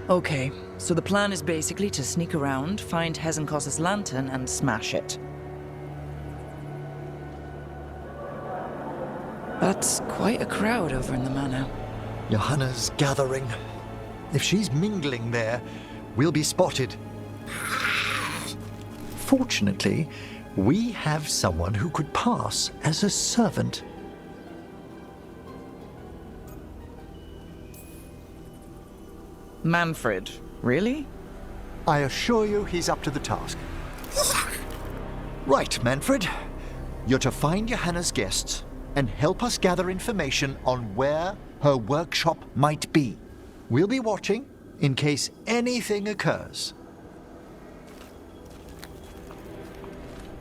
Okay, so the plan is basically to sneak around, find Hezenkoss's lantern, and smash it. That's quite a crowd over in the manor. Johanna's gathering. If she's mingling there, we'll be spotted. Fortunately, we have someone who could pass as a servant. Manfred, really? I assure you he's up to the task. Right, Manfred. You're to find Johanna's guests and help us gather information on where her workshop might be. We'll be watching in case anything occurs.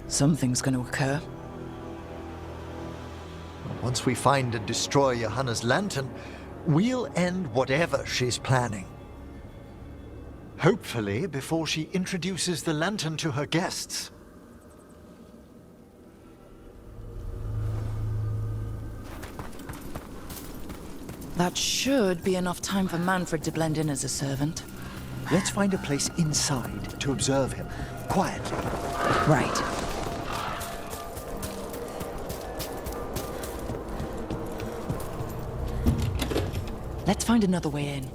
Something's gonna occur. Once we find and destroy Johanna's lantern, we'll end whatever she's planning. Hopefully before she introduces the lantern to her guests. That should be enough time for Manfred to blend in as a servant. Let's find a place inside to observe him, quietly. Right. Let's find another way in.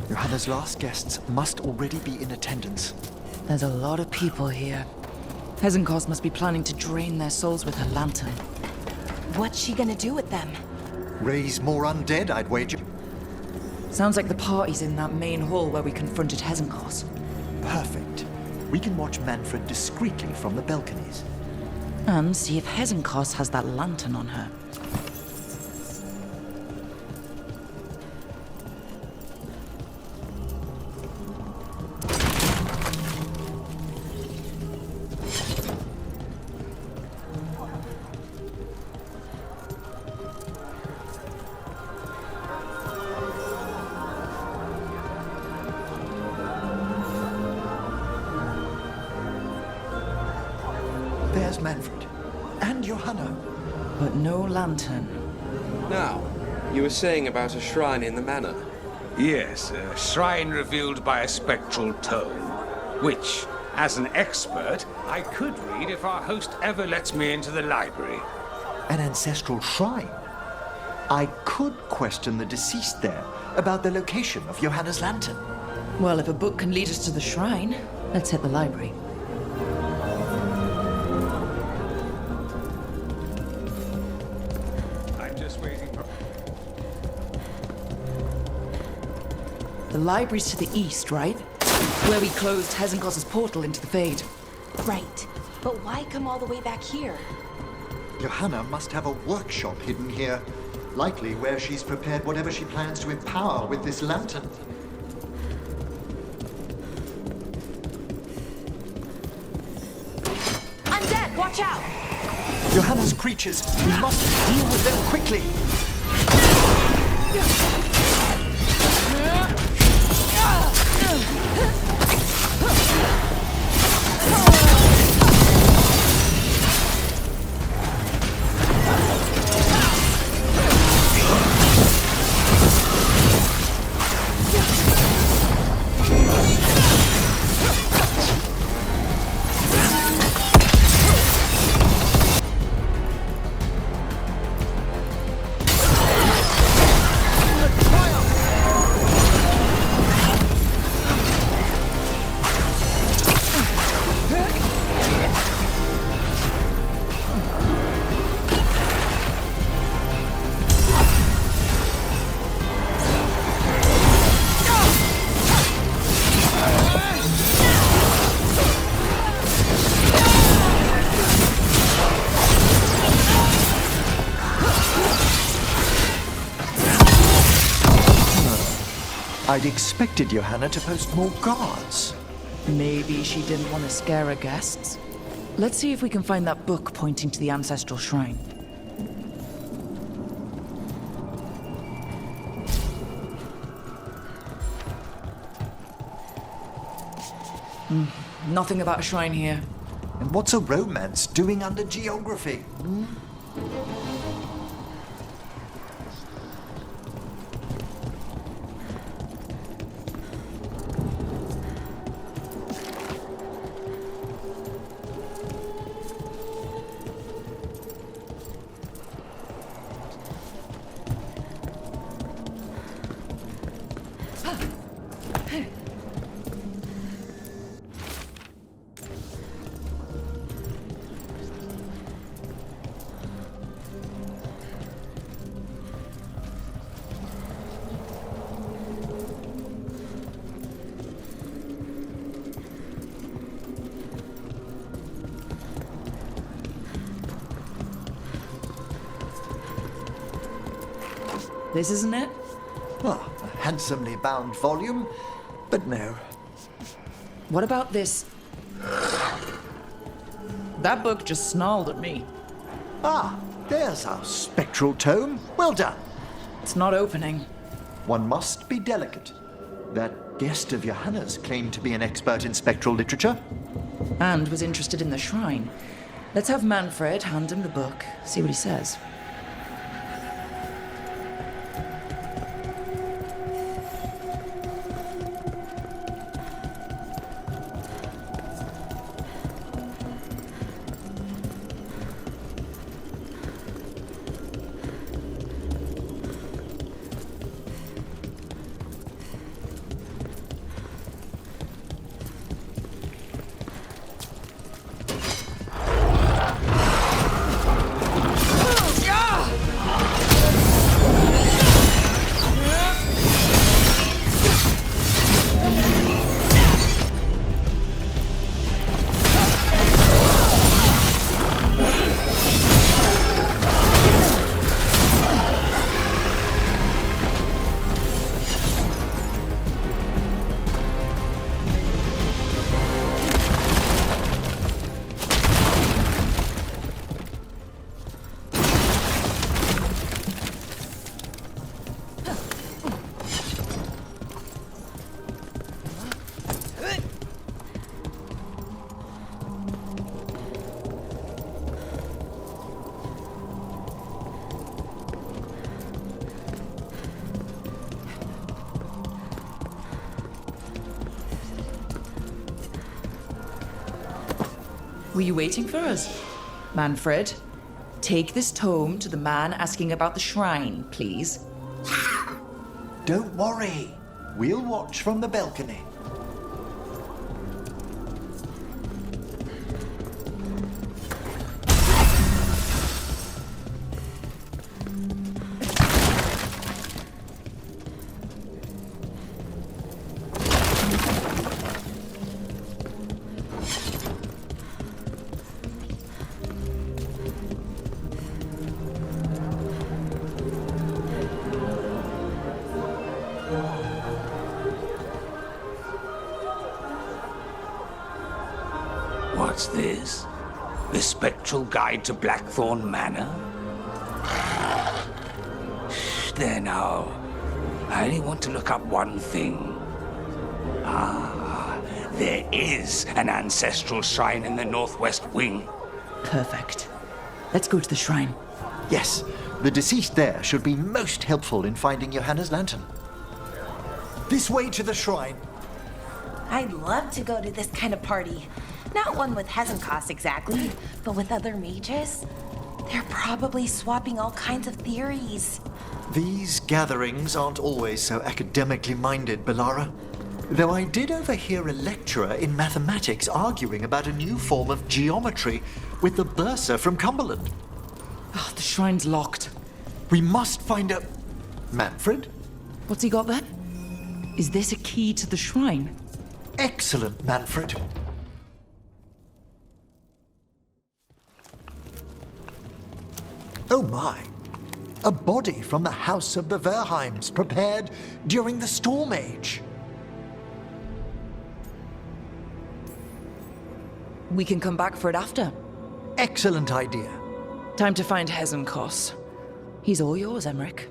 Johanna's last guests must already be in attendance. There's a lot of people here. Hezenkoss must be planning to drain their souls with her lantern. What's she gonna do with them? Raise more undead, I'd wager. Sounds like the party's in that main hall where we confronted Hezenkoss. Perfect. We can watch Manfred discreetly from the balconies. And see if Hezenkoss has that lantern on her. There's Manfred. And Johanna. But no lantern. Now, you were saying about a shrine in the manor. Yes, a shrine revealed by a spectral tome, which, as an expert, I could read if our host ever lets me into the library. An ancestral shrine. I could question the deceased there about the location of Johanna's lantern. Well, if a book can lead us to the shrine, let's hit the library. I'm just waiting for... The library's to the east, right? Where we closed Hezenkoss's portal into the Fade. Right. But why come all the way back here? Johanna must have a workshop hidden here. Likely where she's prepared whatever she plans to empower with this lantern. Undead, watch out! Johanna's creatures. We must deal with them quickly. I'd expected Johanna to post more guards. Maybe she didn't want to scare her guests. Let's see if we can find that book pointing to the ancestral shrine. Nothing about a shrine here. And what's a romance doing under geography? This isn't it? Ah, a handsomely bound volume, but no. What about this? That book just snarled at me. Ah, there's our spectral tome. Well done. It's not opening. One must be delicate. That guest of Johanna's claimed to be an expert in spectral literature. And was interested in the shrine. Let's have Manfred hand him the book, see what he says. Were you waiting for us? Manfred, take this tome to the man asking about the shrine, please. Don't worry. We'll watch from the balcony. What's this? The Spectral Guide to Blackthorn Manor? There now. I only want to look up one thing. Ah, there is an ancestral shrine in the northwest wing. Perfect. Let's go to the shrine. Yes, the deceased there should be most helpful in finding Johanna's lantern. This way to the shrine. I'd love to go to this kind of party. Not one with Hezenkoss exactly, but with other mages. They're probably swapping all kinds of theories. These gatherings aren't always so academically minded, Bellara. Though I did overhear a lecturer in mathematics arguing about a new form of geometry with the bursar from Cumberland. Oh, the shrine's locked. We must find a... Manfred? What's he got there? Is this a key to the shrine? Excellent, Manfred. Oh my. A body from the House of the Verheims, prepared during the Storm Age. We can come back for it after. Excellent idea. Time to find Hezenkoss. He's all yours, Emmrich.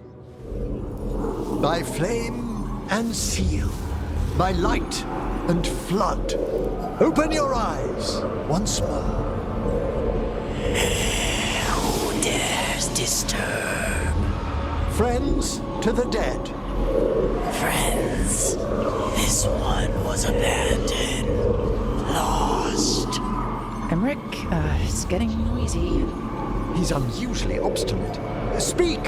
By flame and seal, by light and flood, open your eyes once more. Who dares disturb? Friends to the dead. Friends, this one was abandoned, lost. Emmrich, it's getting noisy. He's unusually obstinate. Speak!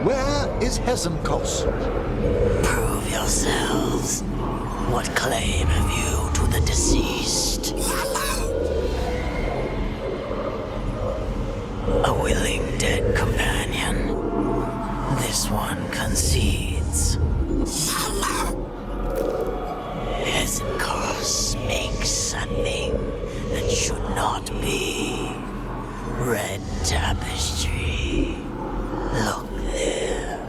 Where is Hezenkoss? Prove yourselves. What claim have you to the deceased? A willing dead companion. This one concedes. Hezenkoss makes a thing that should not be. Red tapestry. Look there.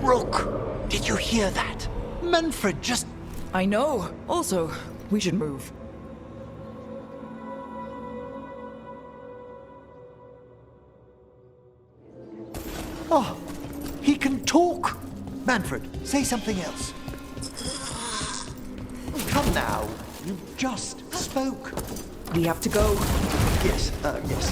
Rook, did you hear that? Manfred just... I know. Also, we should move. Oh, he can talk! Manfred, say something else. Come now, you just spoke. We have to go. Yes, yes.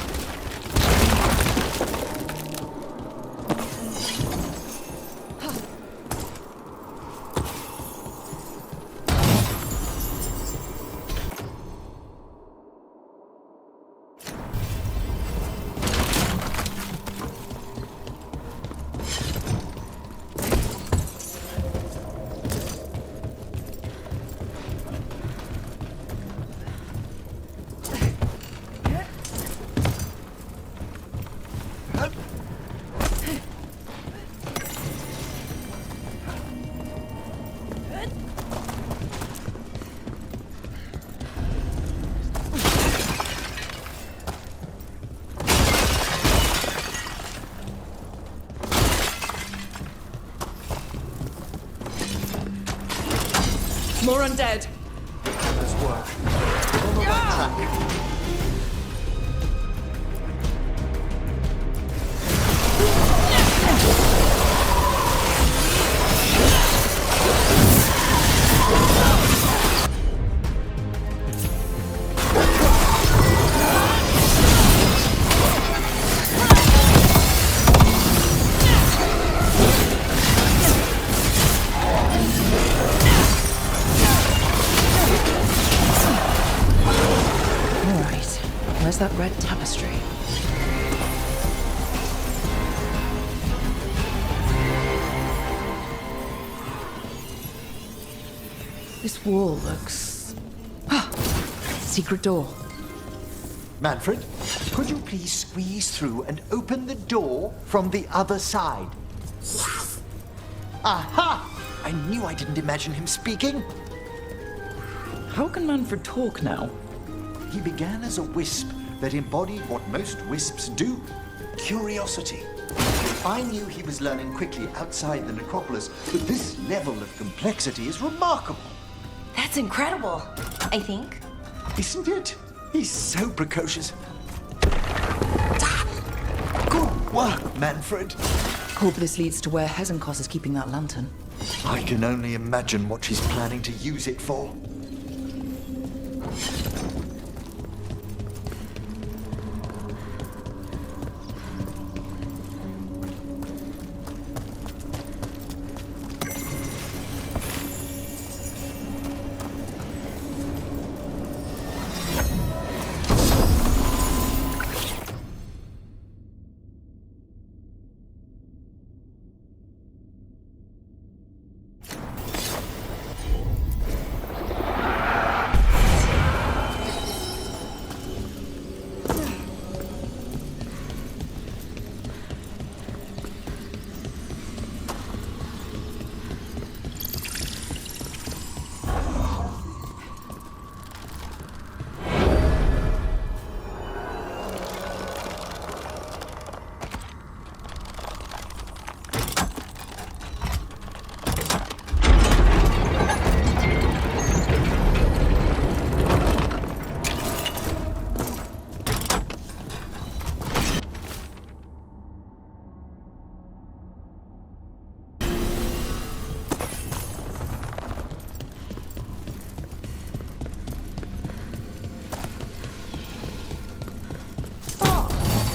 More undead. Let's work. On the right track. Where's that red tapestry? This wall looks... secret door. Manfred, could you please squeeze through and open the door from the other side? Aha! I knew I didn't imagine him speaking. How can Manfred talk now? He began as a wisp that embodied what most wisps do, curiosity. I knew he was learning quickly outside the necropolis, but this level of complexity is remarkable. That's incredible, I think. Isn't it? He's so precocious. Good work, Manfred. Hope this leads to where Hezenkoss is keeping that lantern. I can only imagine what she's planning to use it for.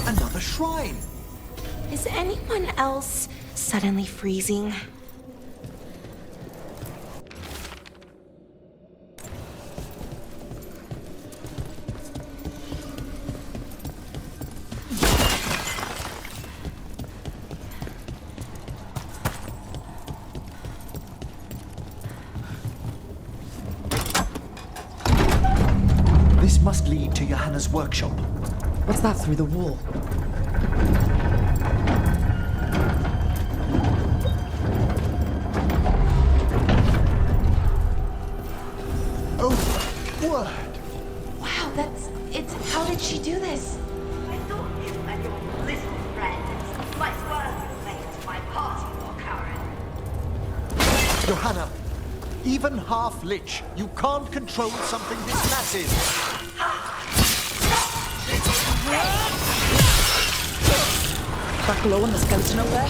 Another shrine. Is anyone else suddenly freezing? This must lead to Johanna's workshop. What's that through the wall? Oh, word! Wow, it's... How did she do this? I thought you and your little friends might work late to my party, Lord Karen. Johanna, even half-lich, you can't control something this massive. Back below on the skeleton up there?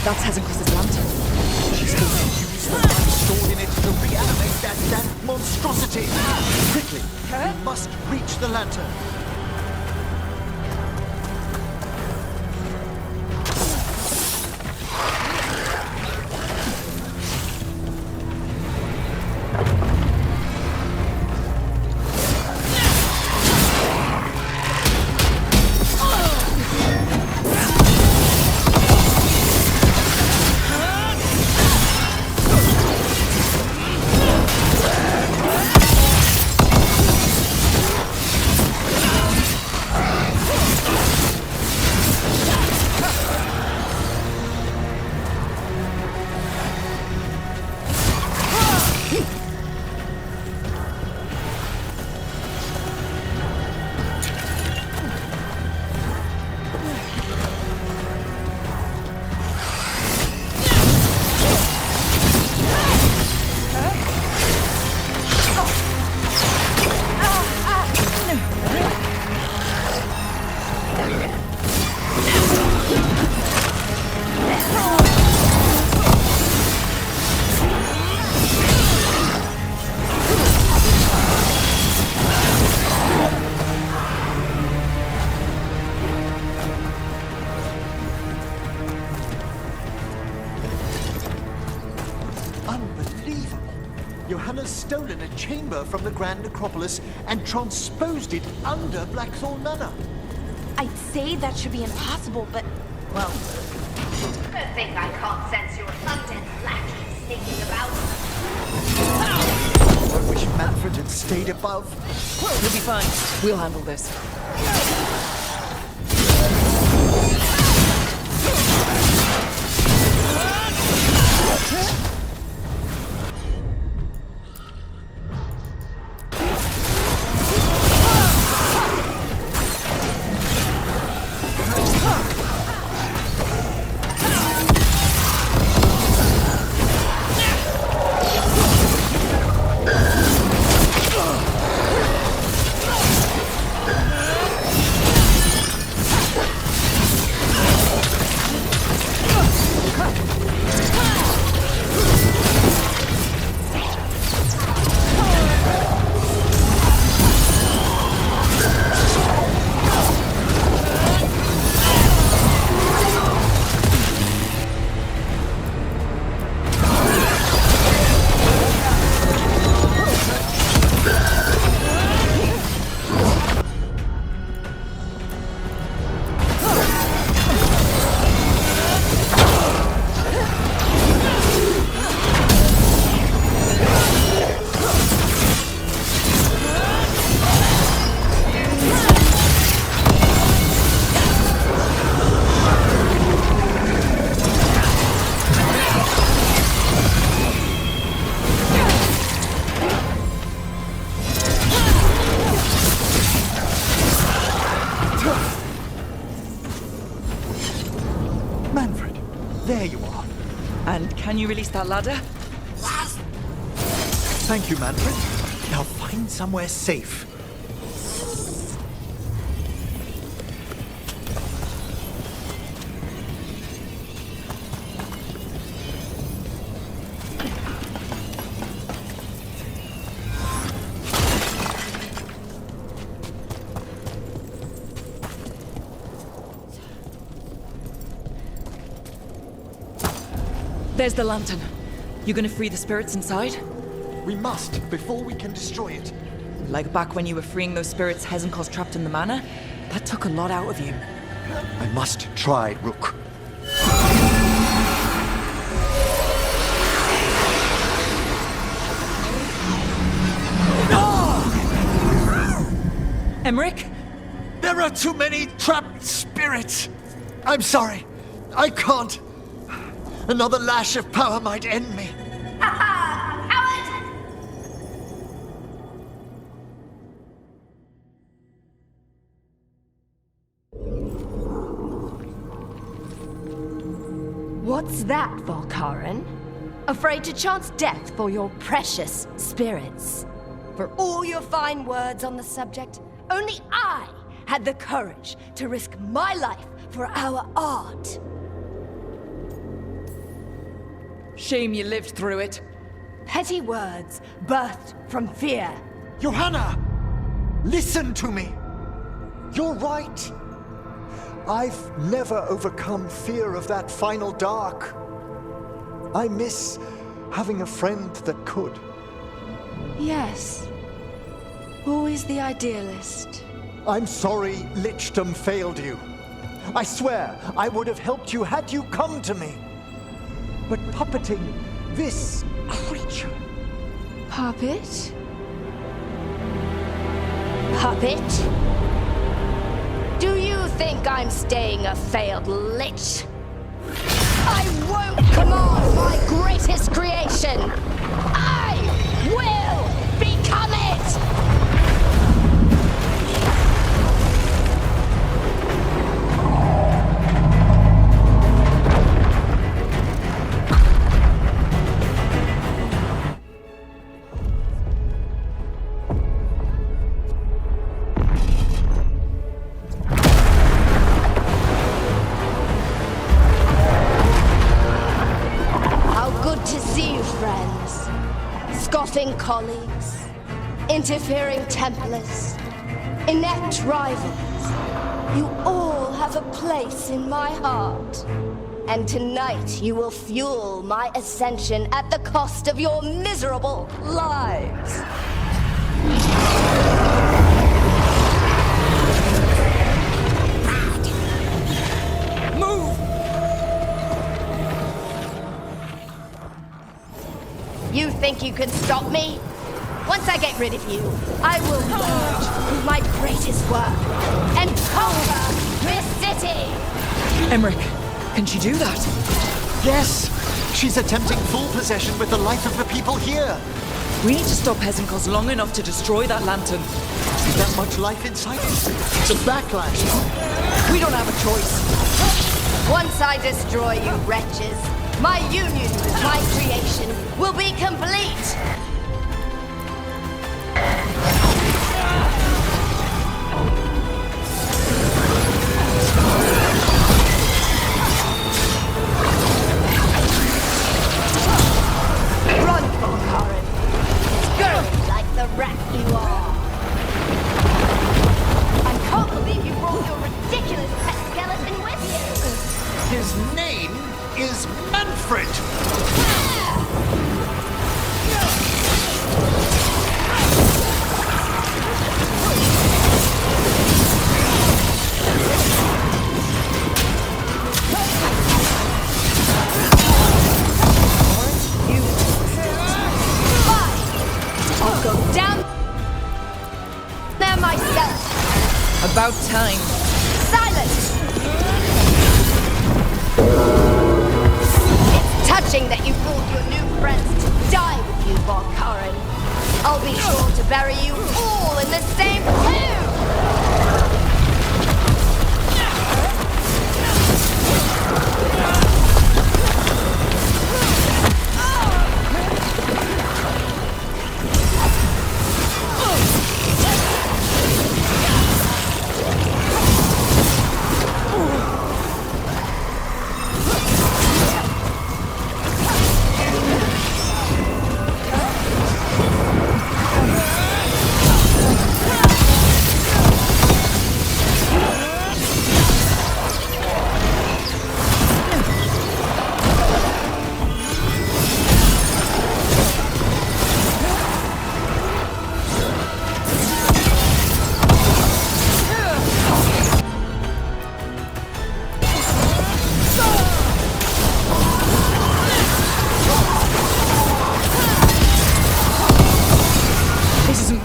That's Hezenkoss's lantern. She's going to use the life stored in it to reanimate that monstrosity. Quickly, we must reach the lantern. Johanna's stolen a chamber from the Grand Necropolis and transposed it under Blackthorn Manor. I'd say that should be impossible, but... Well, Don't think I can't sense your undead lackey sneaking about. I wish Manfred had stayed above. We'll be fine. We'll handle this. Manfred, there you are. And can you release that ladder? Thank you, Manfred. Now find somewhere safe. There's the lantern. You gonna free the spirits inside? We must, before we can destroy it. Like back when you were freeing those spirits Hezenkoss trapped in the manor? That took a lot out of you. I must try, Rook. Emmrich? There are too many trapped spirits. I'm sorry. I can't. Another lash of power might end me. Coward! What's that, Volkaren? Afraid to chance death for your precious spirits? For all your fine words on the subject, only I had the courage to risk my life for our art. Shame you lived through it. Petty words birthed from fear. Johanna! Listen to me. You're right. I've never overcome fear of that final dark. I miss having a friend that could. Yes. Always the idealist. I'm sorry Lichdom failed you. I swear I would have helped you had you come to me. But puppeting this creature... Puppet? Puppet? Do you think I'm staying a failed lich? I won't command my greatest creation! I will become it! Colleagues, interfering Templars, inept rivals, you all have a place in my heart. And tonight you will fuel my ascension at the cost of your miserable lives. You think you can stop me? Once I get rid of you, I will merge with my greatest work and conquer this city! Emmrich, can she do that? Yes! She's attempting full possession with the life of the people here. We need to stop Hezenkoss long enough to destroy that lantern. Is that much life inside it? It's a backlash. We don't have a choice. Once I destroy you wretches, my union with my creation will be complete! Run, Volkaren! Scurry like the rat you are! I can't believe you brought your ridiculous pet skeleton with you! His name is Manfred! I'll go down there myself! About time. Silence! Touching that you brought your new friends to die with you, Volkaren. I'll be sure to bury you all in the same tomb!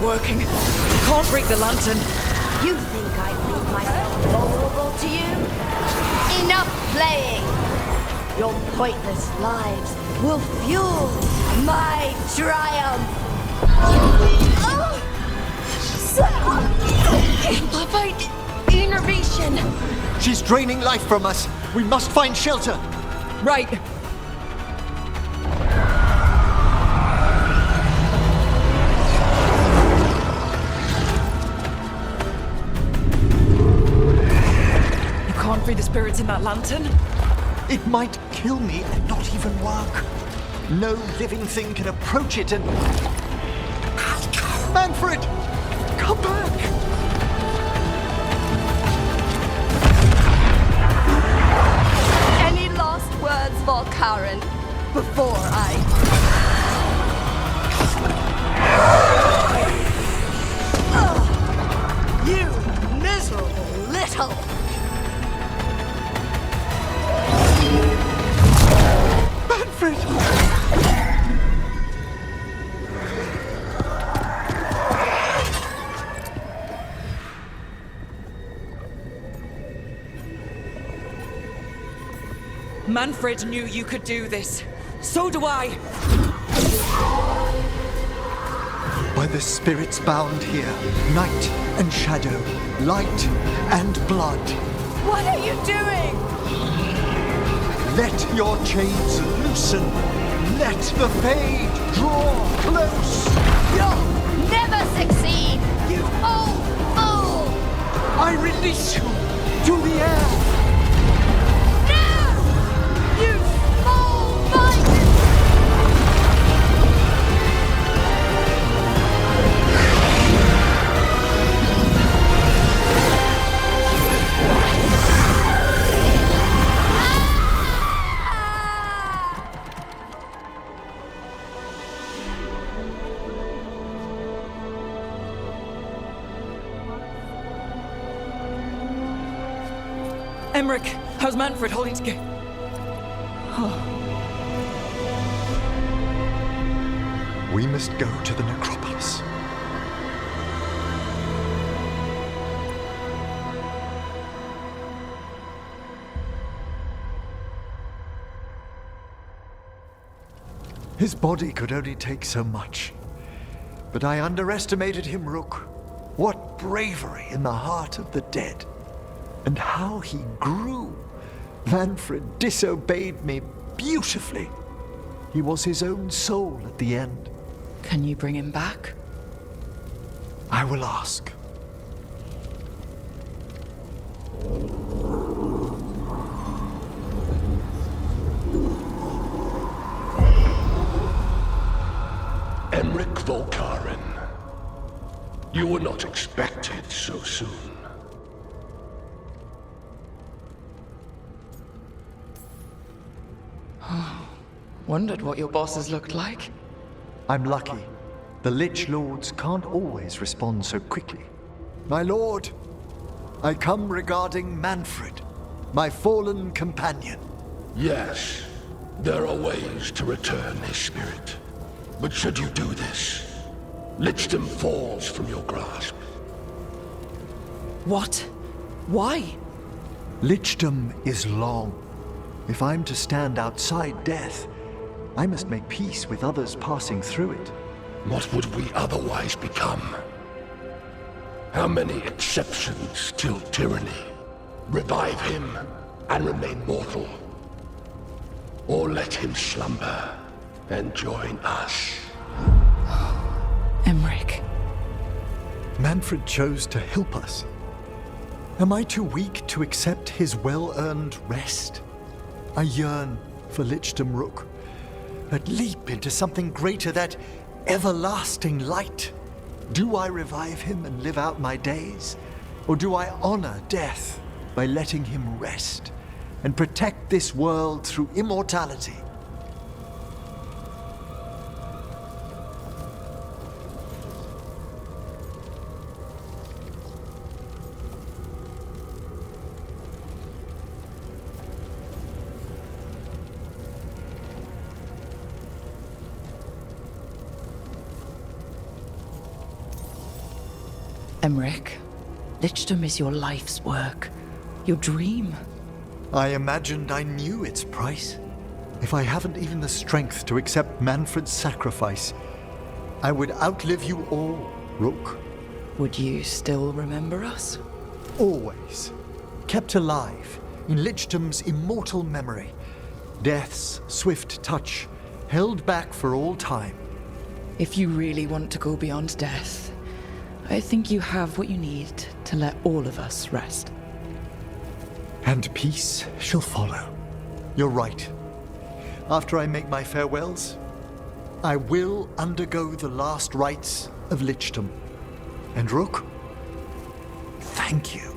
Working. Can't break the lantern. You think I'd leave myself vulnerable to you? Enough playing! Your pointless lives will fuel my triumph! Amplified innervation! She's draining life from us. We must find shelter. Right. You can't free the spirits in that lantern? It might kill me and not even work. No living thing can approach it and... Manfred! Come back! Any last words, Valkyrin, before I... You miserable little... Manfred! Manfred knew you could do this. So do I. By the spirits bound here, night and shadow, light and blood. What are you doing? Let your chains loosen. Let the fade draw close. You'll never succeed, you old fool! I release you to the air. You small mite! Emmrich, how's Manfred holding together? We must go to the necropolis. His body could only take so much. But I underestimated him, Rook. What bravery in the heart of the dead. And how he grew. Manfred disobeyed me beautifully. He was his own soul at the end. Can you bring him back? I will ask. Emmrich Valkyrin. You were not expected so soon. Wondered what your bosses looked like. I'm lucky. The Lich Lords can't always respond so quickly. My lord, I come regarding Manfred, my fallen companion. Yes, there are ways to return his spirit. But should you do this, Lichdom falls from your grasp. What? Why? Lichdom is long. If I'm to stand outside death, I must make peace with others passing through it. What would we otherwise become? How many exceptions till tyranny? Revive him and remain mortal. Or let him slumber and join us. Emmrich. Manfred chose to help us. Am I too weak to accept his well-earned rest? I yearn for Lichdom, Rook. That leap into something greater, that everlasting light. Do I revive him and live out my days? Or do I honor death by letting him rest and protect this world through immortality? Emmrich, Lichdom is your life's work, your dream. I imagined I knew its price. If I haven't even the strength to accept Manfred's sacrifice, I would outlive you all, Rook. Would you still remember us? Always. Kept alive in Lichdom's immortal memory. Death's swift touch, held back for all time. If you really want to go beyond death, I think you have what you need to let all of us rest. And peace shall follow. You're right. After I make my farewells, I will undergo the last rites of Lichdom. And Rook, thank you.